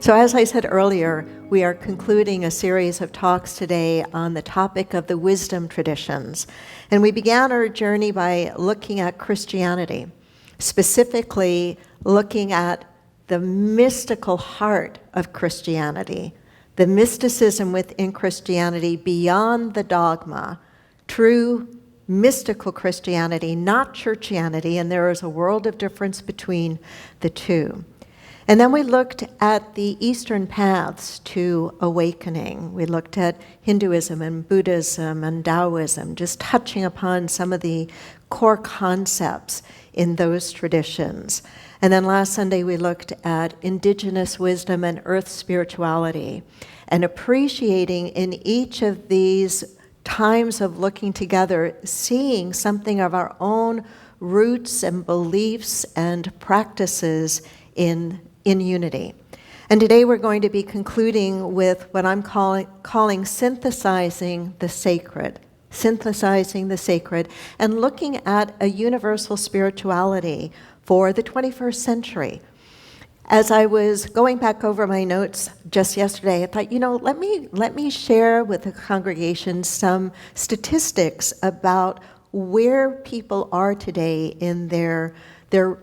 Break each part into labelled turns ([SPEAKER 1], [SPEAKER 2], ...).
[SPEAKER 1] So as I said earlier, we are concluding a series of talks today on the topic of the wisdom traditions. And we began our journey by looking at Christianity, specifically looking at the mystical heart of Christianity, the mysticism within Christianity beyond the dogma, true mystical Christianity, not churchianity, and there is a world of difference between the two. And then we looked at the Eastern paths to awakening. We looked at Hinduism and Buddhism and Taoism, just touching upon some of the core concepts in those traditions. And then last Sunday we looked at indigenous wisdom and earth spirituality, and appreciating in each of these times of looking together, seeing something of our own roots and beliefs and practices in unity. And today we're going to be concluding with what I'm calling synthesizing the sacred, and looking at a universal spirituality for the 21st century. As I was going back over my notes just yesterday, I thought, let me share with the congregation some statistics about where people are today in their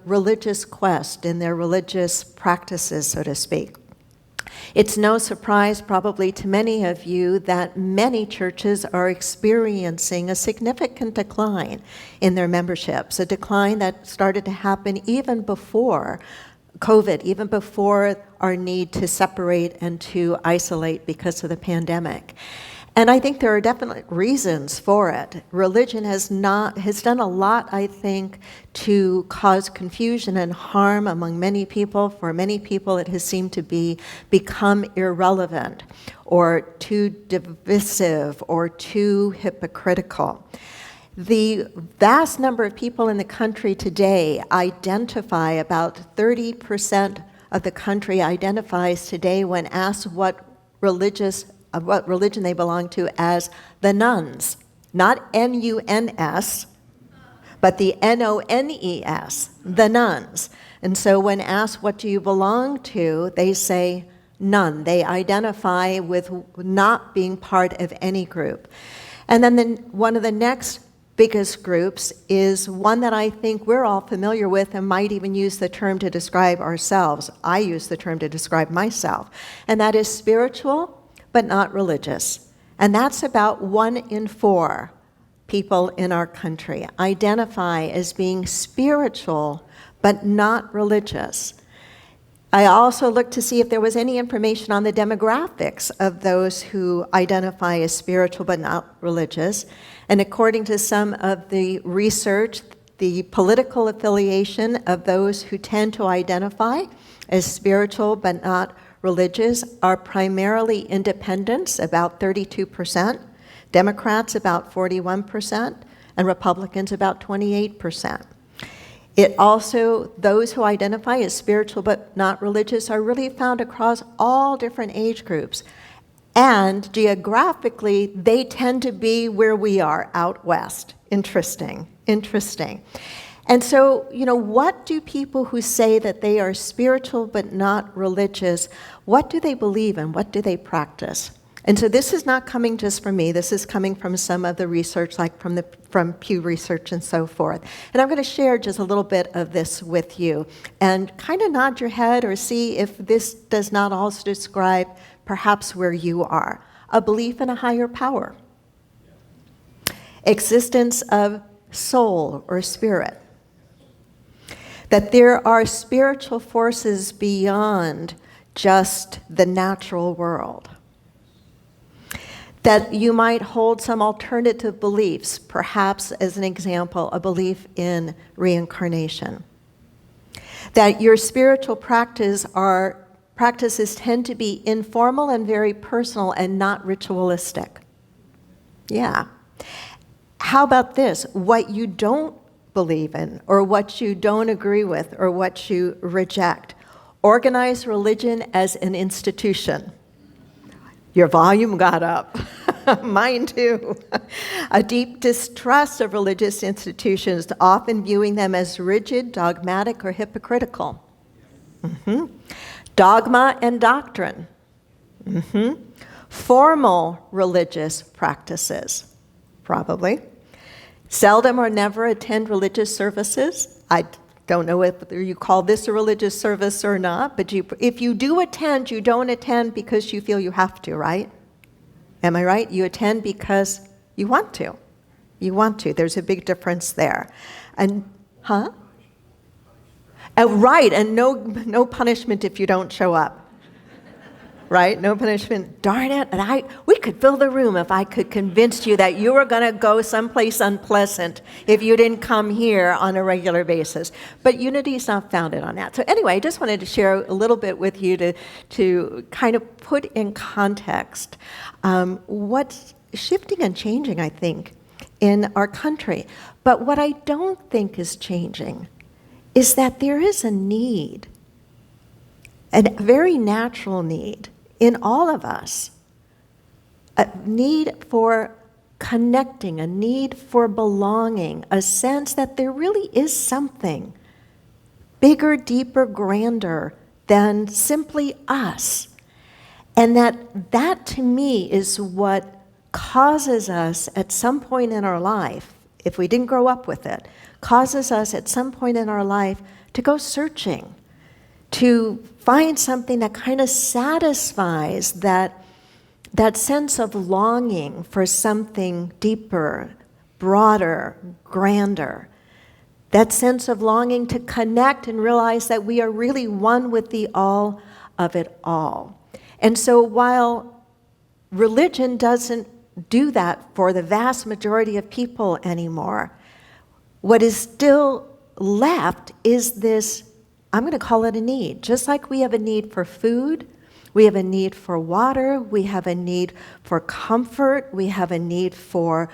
[SPEAKER 1] religious quest, in their religious practices, so to speak. It's no surprise probably to many of you that many churches are experiencing a significant decline in their memberships, a decline that started to happen even before COVID, even before our need to separate and to isolate because of the pandemic. And I think there are definite reasons for it. Religion has done a lot, I think, to cause confusion and harm among many people. For many people, it has seemed to become irrelevant or too divisive or too hypocritical. The vast number of people in the country today identify, about 30% of the country identifies today when asked what religion they belong to, as the nuns. Not N-U-N-S, but the N-O-N-E-S, the nuns. And so when asked what do you belong to, they say none. They identify with not being part of any group. And then one of the next biggest groups is one that I think we're all familiar with and might even use the term to describe ourselves. I use the term to describe myself, and that is spiritual but not religious. And that's about 1 in 4 people in our country identify as being spiritual but not religious. I also looked to see if there was any information on the demographics of those who identify as spiritual but not religious. And according to some of the research, the political affiliation of those who tend to identify as spiritual but not religious are primarily independents, about 32%, Democrats about 41%, and Republicans about 28%. It also, those who identify as spiritual but not religious are really found across all different age groups. And geographically, they tend to be where we are, out west. Interesting. And so, what do people who say that they are spiritual but not religious, what do they believe in? What do they practice? And so this is not coming just from me. This is coming from some of the research, like from Pew Research and so forth. And I'm going to share just a little bit of this with you and kind of nod your head or see if this does not also describe perhaps where you are. A belief in a higher power. Existence of soul or spirit. That there are spiritual forces beyond just the natural world. That you might hold some alternative beliefs, perhaps as an example, a belief in reincarnation. That your spiritual practices tend to be informal and very personal and not ritualistic. Yeah. How about this? What you don't believe in, or what you don't agree with, or what you reject. Organize religion as an institution. Your volume got up. Mine too. A deep distrust of religious institutions, often viewing them as rigid, dogmatic, or hypocritical. Dogma and doctrine. Formal religious practices, probably. Seldom or never attend religious services. I don't know whether you call this a religious service or not, but if you do attend, you don't attend because you feel you have to, right? Am I right? You attend because you want to. You want to. There's a big difference there. And, right, and no punishment if you don't show up. Right? No punishment. Darn it. And we could fill the room if I could convince you that you were going to go someplace unpleasant if you didn't come here on a regular basis. But unity is not founded on that. So anyway, I just wanted to share a little bit with you to kind of put in context what's shifting and changing, I think, in our country. But what I don't think is changing is that there is a need, a very natural need, in all of us, a need for connecting, a need for belonging, a sense that there really is something bigger, deeper, grander than simply us. And that to me is what causes us at some point in our life, if we didn't grow up with it, causes us at some point in our life to go searching, to find something that kind of satisfies that sense of longing for something deeper, broader, grander. That sense of longing to connect and realize that we are really one with the all of it all. And so while religion doesn't do that for the vast majority of people anymore, what is still left is this, I'm going to call it a need. Just like we have a need for food, we have a need for water, we have a need for comfort, we have a need for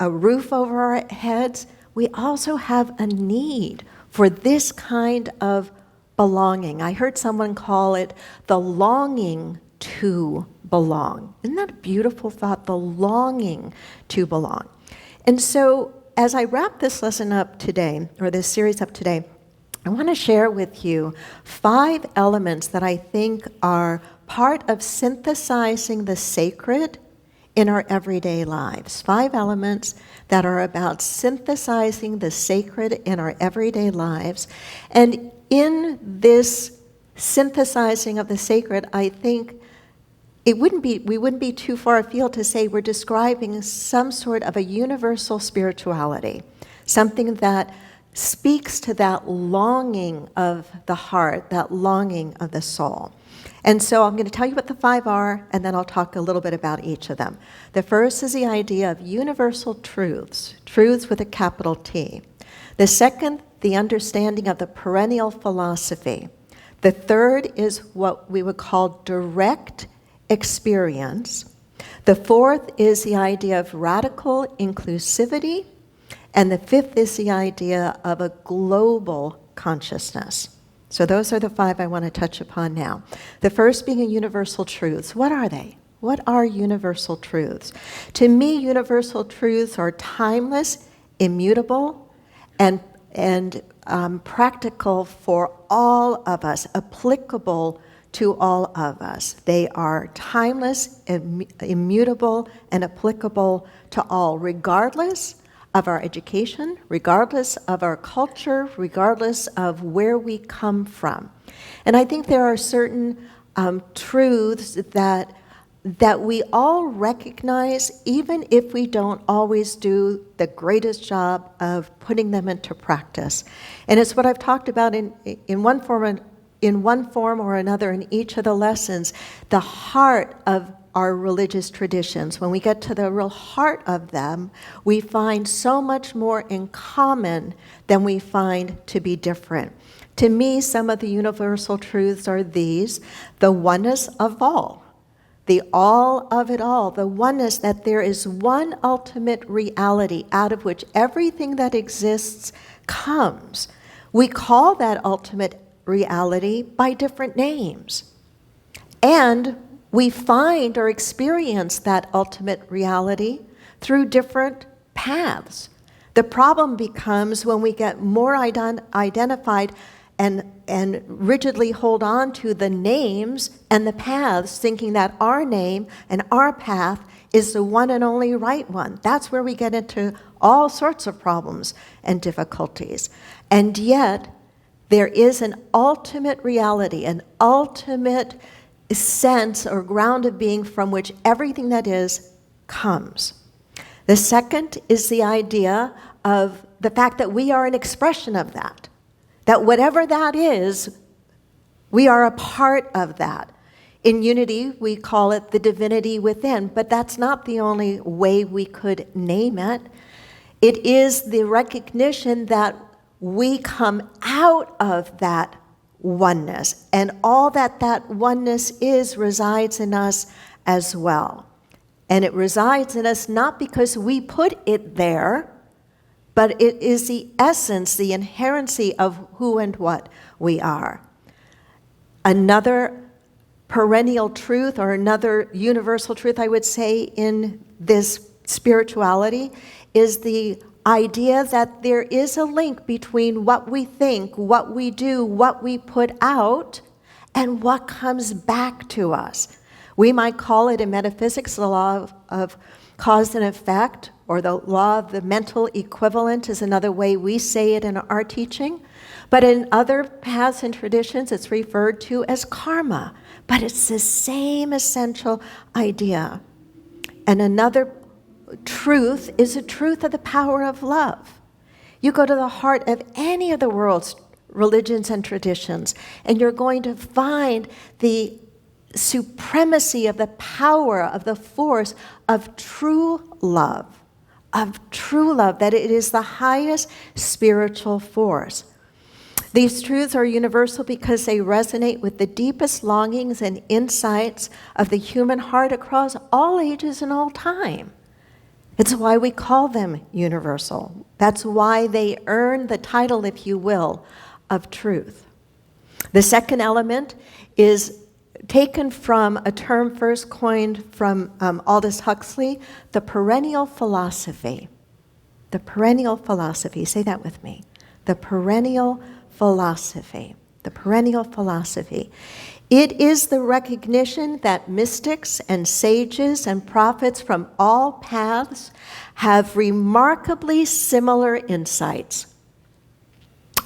[SPEAKER 1] a roof over our heads, we also have a need for this kind of belonging. I heard someone call it the longing to belong. Isn't that a beautiful thought? The longing to belong. And so as I wrap this lesson up today, or this series up today, I want to share with you 5 elements that I think are part of synthesizing the sacred in our everyday lives. 5 elements that are about synthesizing the sacred in our everyday lives. And in this synthesizing of the sacred, I think we wouldn't be too far afield to say we're describing some sort of a universal spirituality, something that speaks to that longing of the heart, that longing of the soul. And so I'm going to tell you what the 5 are, and then I'll talk a little bit about each of them. The first is the idea of universal truths, truths with a capital T. The second, the understanding of the perennial philosophy. The third is what we would call direct experience. The fourth is the idea of radical inclusivity. And the 5th is the idea of a global consciousness. So those are the 5 I want to touch upon now. The first being a universal truths. What are they? What are universal truths? To me, universal truths are timeless, immutable, and practical for all of us, applicable to all of us. They are timeless, immutable, and applicable to all, regardless of our education, regardless of our culture, regardless of where we come from. And I think there are certain truths that we all recognize, even if we don't always do the greatest job of putting them into practice. And it's what I've talked about in one form or another in each of the lessons, the heart of our religious traditions. When we get to the real heart of them, we find so much more in common than we find to be different. To me, some of the universal truths are these: the oneness of all, the all of it all, the oneness that there is one ultimate reality out of which everything that exists comes. We call that ultimate reality by different names. And we find or experience that ultimate reality through different paths. The problem becomes when we get more identified and rigidly hold on to the names and the paths, thinking that our name and our path is the one and only right one. That's where we get into all sorts of problems and difficulties. And yet, there is an ultimate reality, an ultimate sense or ground of being from which everything that is comes. The second is the idea of the fact that we are an expression of that. That whatever that is, we are a part of that. In unity, we call it the divinity within, but that's not the only way we could name it. It is the recognition that we come out of that oneness, and all that that oneness is resides in us as well. And it resides in us not because we put it there, but it is the essence, the inherency of who and what we are. Another perennial truth, or another universal truth, I would say, in this spirituality is the idea that there is a link between what we think, what we do, what we put out, and what comes back to us. We might call it in metaphysics the law of cause and effect, or the law of the mental equivalent is another way we say it in our teaching. But in other paths and traditions, it's referred to as karma. But it's the same essential idea. And another truth is a truth of the power of love. You go to the heart of any of the world's religions and traditions, and you're going to find the supremacy of the power of the force of true love, that it is the highest spiritual force. These truths are universal because they resonate with the deepest longings and insights of the human heart across all ages and all time. It's why we call them universal. That's why they earn the title, if you will, of truth. The second element is taken from a term first coined from Aldous Huxley, the perennial philosophy. The perennial philosophy. Say that with me. The perennial philosophy. The perennial philosophy. It is the recognition that mystics and sages and prophets from all paths have remarkably similar insights.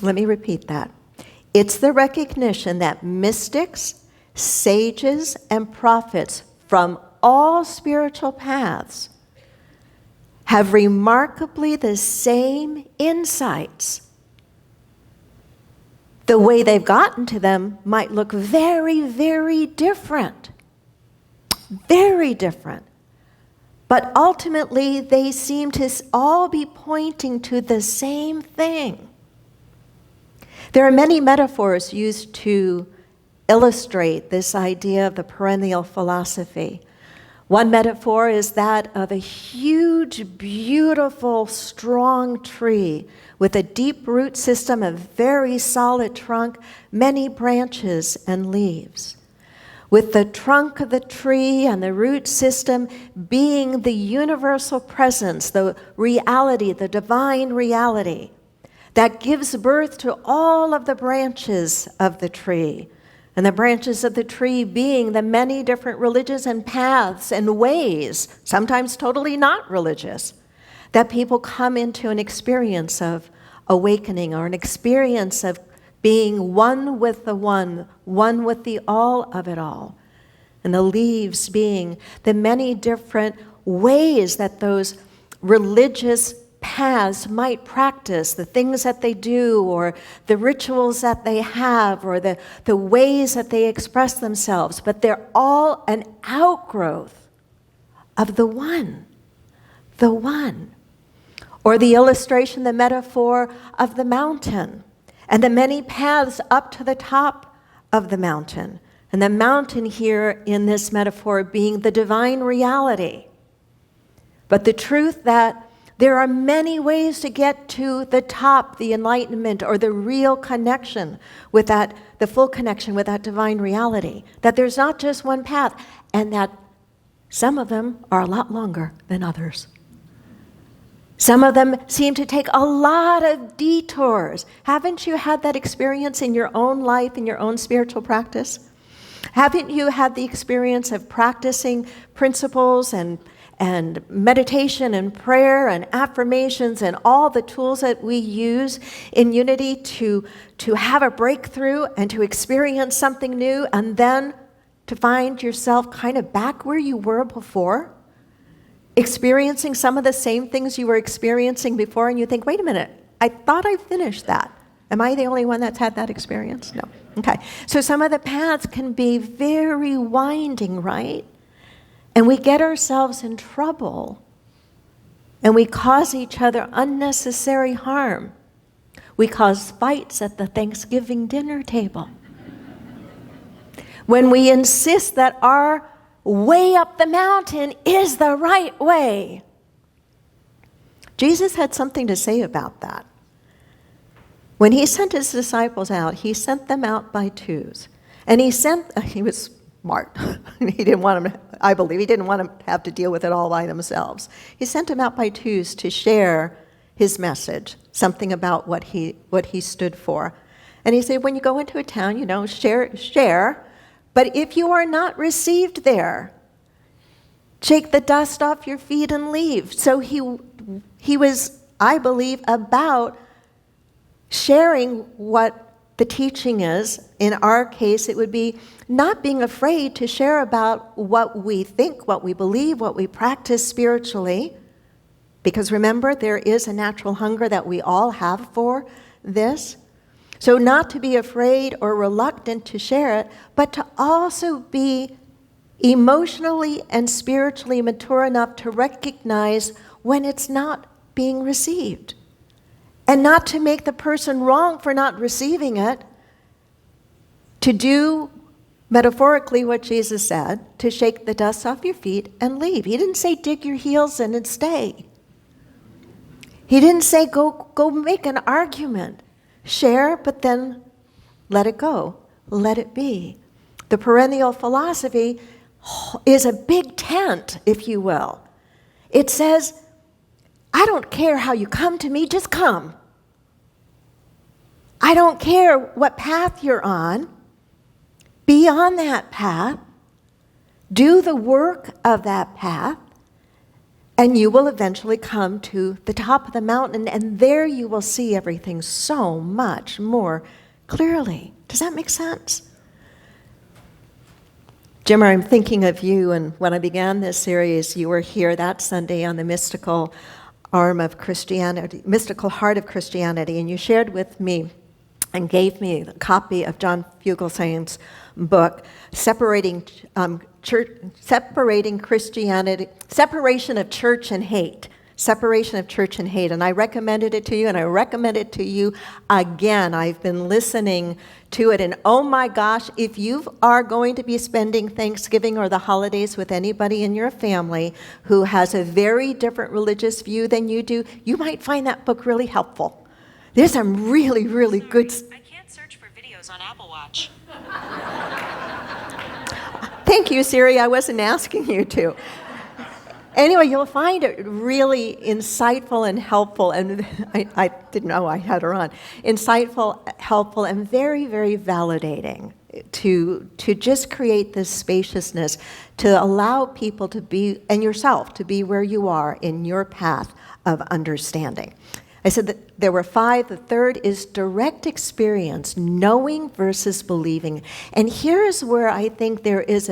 [SPEAKER 1] Let me repeat that. It's the recognition that mystics, sages, and prophets from all spiritual paths have remarkably the same insights. The way they've gotten to them might look very, very different. Very different. But ultimately, they seem to all be pointing to the same thing. There are many metaphors used to illustrate this idea of the perennial philosophy. One metaphor is that of a huge, beautiful, strong tree with a deep root system, a very solid trunk, many branches and leaves. With the trunk of the tree and the root system being the universal presence, the reality, the divine reality that gives birth to all of the branches of the tree. And the branches of the tree being the many different religions and paths and ways, sometimes totally not religious, that people come into an experience of awakening, or an experience of being one with the one with the all of it all. And the leaves being the many different ways that those religious paths might practice, the things that they do, or the rituals that they have, or the ways that they express themselves. But they're all an outgrowth of the one. The one. Or the illustration, the metaphor of the mountain, and the many paths up to the top of the mountain. And the mountain here in this metaphor being the divine reality. But the truth that there are many ways to get to the top, the enlightenment, or the real connection with that, the full connection with that divine reality. That there's not just one path, and that some of them are a lot longer than others. Some of them seem to take a lot of detours. Haven't you had that experience in your own life, in your own spiritual practice? Haven't you had the experience of practicing principles and meditation and prayer and affirmations and all the tools that we use in Unity to have a breakthrough and to experience something new, and then to find yourself kind of back where you were before, experiencing some of the same things you were experiencing before, and you think, wait a minute, I thought I finished that. Am I the only one that's had that experience? No. Okay. So some of the paths can be very winding, right? And we get ourselves in trouble, and we cause each other unnecessary harm. We cause fights at the Thanksgiving dinner table. When we insist that our way up the mountain is the right way. Jesus had something to say about that. When he sent his disciples out, he sent them out by twos. And he was smart. He didn't want them, I believe, he didn't want them to have to deal with it all by themselves. He sent them out by twos to share his message, something about what he stood for. And he said, when you go into a town, share. But if you are not received there, shake the dust off your feet and leave. So he was, I believe, about sharing what the teaching is. In our case, it would be not being afraid to share about what we think, what we believe, what we practice spiritually. Because remember, there is a natural hunger that we all have for this. So not to be afraid or reluctant to share it, but to also be emotionally and spiritually mature enough to recognize when it's not being received. And not to make the person wrong for not receiving it, to do metaphorically what Jesus said, to shake the dust off your feet and leave. He didn't say dig your heels in and stay. He didn't say go make an argument. Share, but then let it go. Let it be. The perennial philosophy is a big tent, if you will. It says, I don't care how you come to me, just come. I don't care what path you're on. Be on that path. Do the work of that path. And you will eventually come to the top of the mountain, and there you will see everything so much more clearly. Does that make sense? Jim, I'm thinking of you, and when I began this series, you were here that Sunday on the mystical arm of Christianity, mystical heart of Christianity, and you shared with me and gave me a copy of John Fugelsang's book, Separation of Church and Hate. Separation of Church and Hate. And I recommended it to you, and I recommend it to you again. I've been listening to it, and oh my gosh, if you are going to be spending Thanksgiving or the holidays with anybody in your family who has a very different religious view than you do, you might find that book really helpful. There's some really, really good...
[SPEAKER 2] I can't search for videos on Apple Watch.
[SPEAKER 1] Thank you, Siri. I wasn't asking you to. Anyway, you'll find it really insightful and helpful, and I didn't know I had her on. Insightful, helpful, and very, very validating to just create this spaciousness, to allow people to be, and yourself, to be where you are in your path of understanding. I said that there were 5. The third is direct experience, knowing versus believing. And here's where I think there is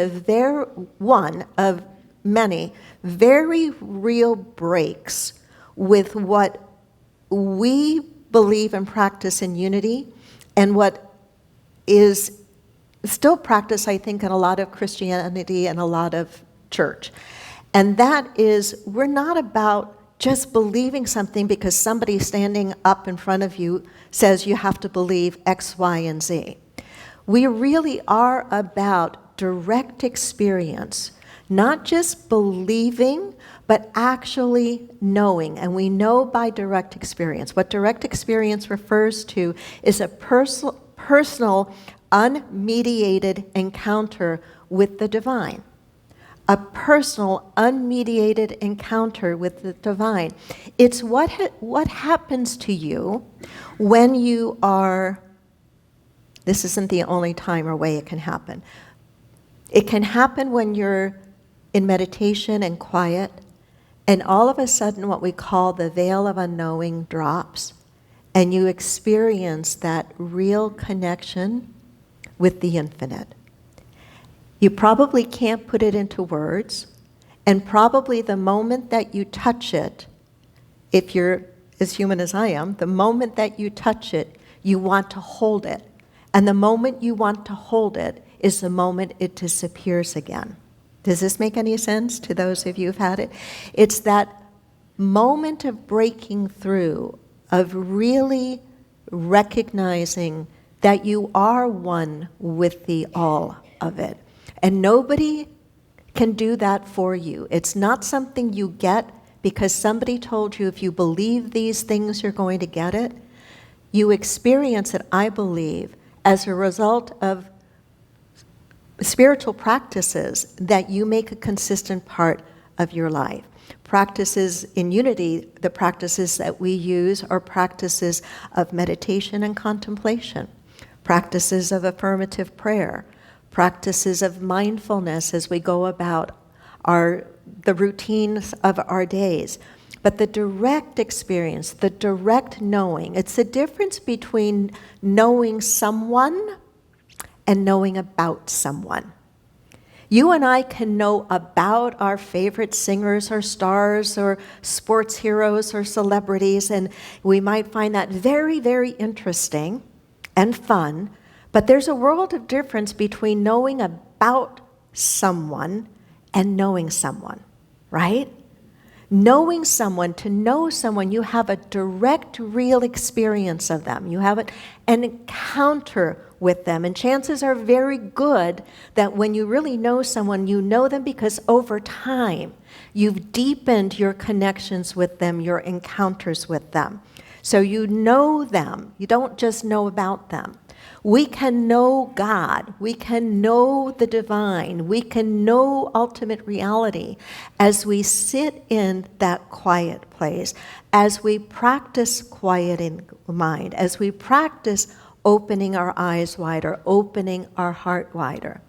[SPEAKER 1] one of many very real breaks with what we believe and practice in Unity and what is still practiced, I think, in a lot of Christianity and a lot of church. And that is, we're not about just believing something because somebody standing up in front of you says you have to believe X, Y, and Z. We really are about direct experience, not just believing, but actually knowing. And we know by direct experience. What direct experience refers to is a personal, unmediated encounter with the divine. a personal, unmediated encounter with the divine. It's what happens to you when you are, this isn't the only time or way it can happen. It can happen when you're in meditation and quiet, and all of a sudden what we call the veil of unknowing drops, and you experience that real connection with the infinite. You probably can't put it into words, and probably the moment that you touch it, if you're as human as I am, the moment that you touch it, you want to hold it. And the moment you want to hold it is the moment it disappears again. Does this make any sense to those of you who've had it? It's that moment of breaking through, of really recognizing that you are one with the all of it. And nobody can do that for you. It's not something you get because somebody told you if you believe these things, you're going to get it. You experience it, I believe, as a result of spiritual practices that you make a consistent part of your life. Practices in unity, the practices that we use are practices of meditation and contemplation, practices of affirmative prayer, practices of mindfulness as we go about the routines of our days. But the direct experience, the direct knowing, it's the difference between knowing someone and knowing about someone. You and I can know about our favorite singers or stars or sports heroes or celebrities, and we might find that very, very interesting and fun. But there's a world of difference between knowing about someone and knowing someone, right? Knowing someone, to know someone, you have a direct, real experience of them. You have an encounter with them. And chances are very good that when you really know someone, you know them because over time, you've deepened your connections with them, your encounters with them. So you know them. You don't just know about them. We can know God, we can know the divine, we can know ultimate reality as we sit in that quiet place, as we practice quiet in mind, as we practice opening our eyes wider, opening our heart wider.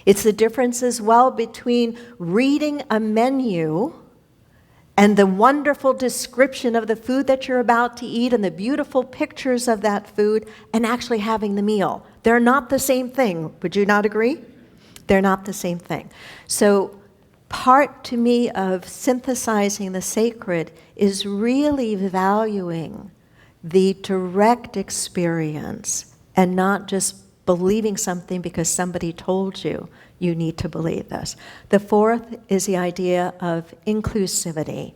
[SPEAKER 1] It's the difference as well between reading a menu and the wonderful description of the food that you're about to eat and the beautiful pictures of that food and actually having the meal. They're not the same thing. Would you not agree? They're not the same thing. So part to me of synthesizing the sacred is really valuing the direct experience and not just believing something because somebody told you you need to believe this. The fourth is the idea of inclusivity.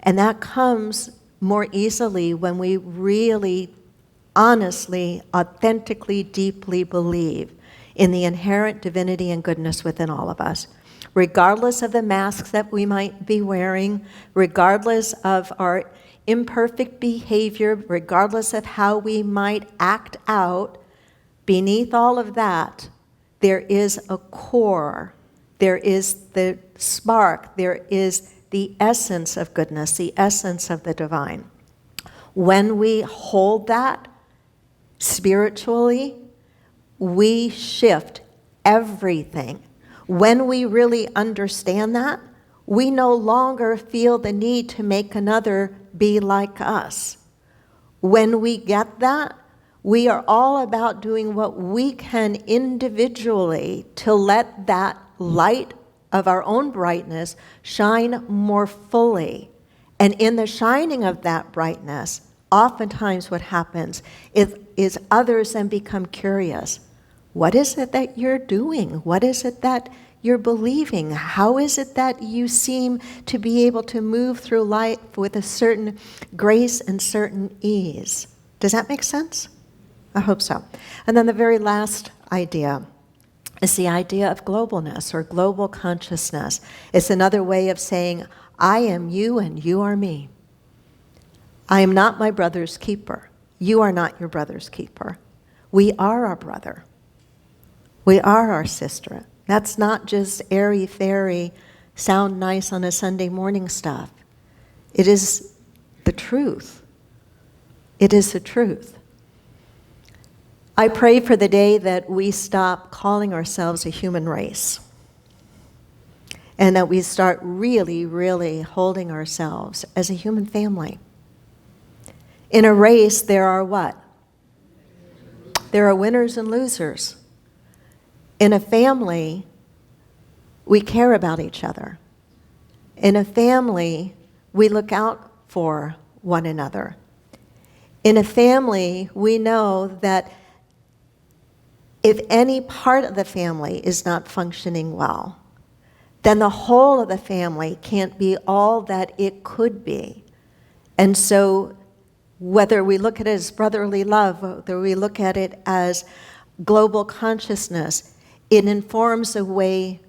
[SPEAKER 1] And that comes more easily when we really, honestly, authentically, deeply believe in the inherent divinity and goodness within all of us. Regardless of the masks that we might be wearing, regardless of our imperfect behavior, regardless of how we might act out, beneath all of that, there is a core, there is the spark, there is the essence of goodness, the essence of the divine. When we hold that spiritually, we shift everything. When we really understand that, we no longer feel the need to make another be like us. When we get that, we are all about doing what we can individually to let that light of our own brightness shine more fully. And in the shining of that brightness, oftentimes what happens is others then become curious. What is it that you're doing? What is it that you're believing? How is it that you seem to be able to move through life with a certain grace and certain ease? Does that make sense? I hope so. And then the very last idea is the idea of globalness or global consciousness. It's another way of saying, I am you and you are me. I am not my brother's keeper. You are not your brother's keeper. We are our brother. We are our sister. That's not just airy-fairy sound nice on a Sunday morning stuff. It is the truth. It is the truth. I pray for the day that we stop calling ourselves a human race and that we start really, really holding ourselves as a human family. In a race, there are what? There are winners and losers. In a family, we care about each other. In a family, we look out for one another. In a family, we know that if any part of the family is not functioning well, then the whole of the family can't be all that it could be. And so whether we look at it as brotherly love, whether we look at it as global consciousness, it informs the way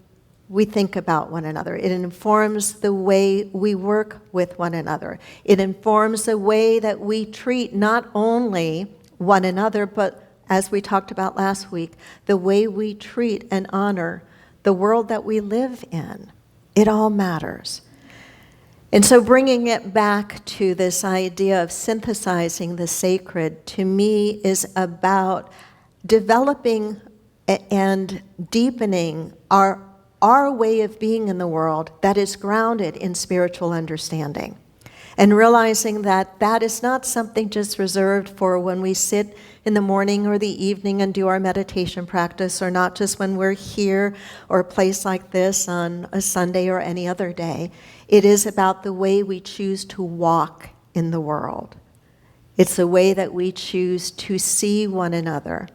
[SPEAKER 1] we think about one another. It informs the way we work with one another. It informs the way that we treat not only one another, but as we talked about last week, the way we treat and honor the world that we live in. It all matters. And so bringing it back to this idea of synthesizing the sacred, to me, is about developing and deepening our way of being in the world that is grounded in spiritual understanding. And realizing that that is not something just reserved for when we sit in the morning or the evening and do our meditation practice, or not just when we're here or a place like this on a Sunday or any other day. It is about the way we choose to walk in the world. It's the way that we choose to see one another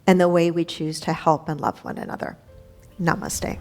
[SPEAKER 1] and the way we choose to help and love one another. Namaste.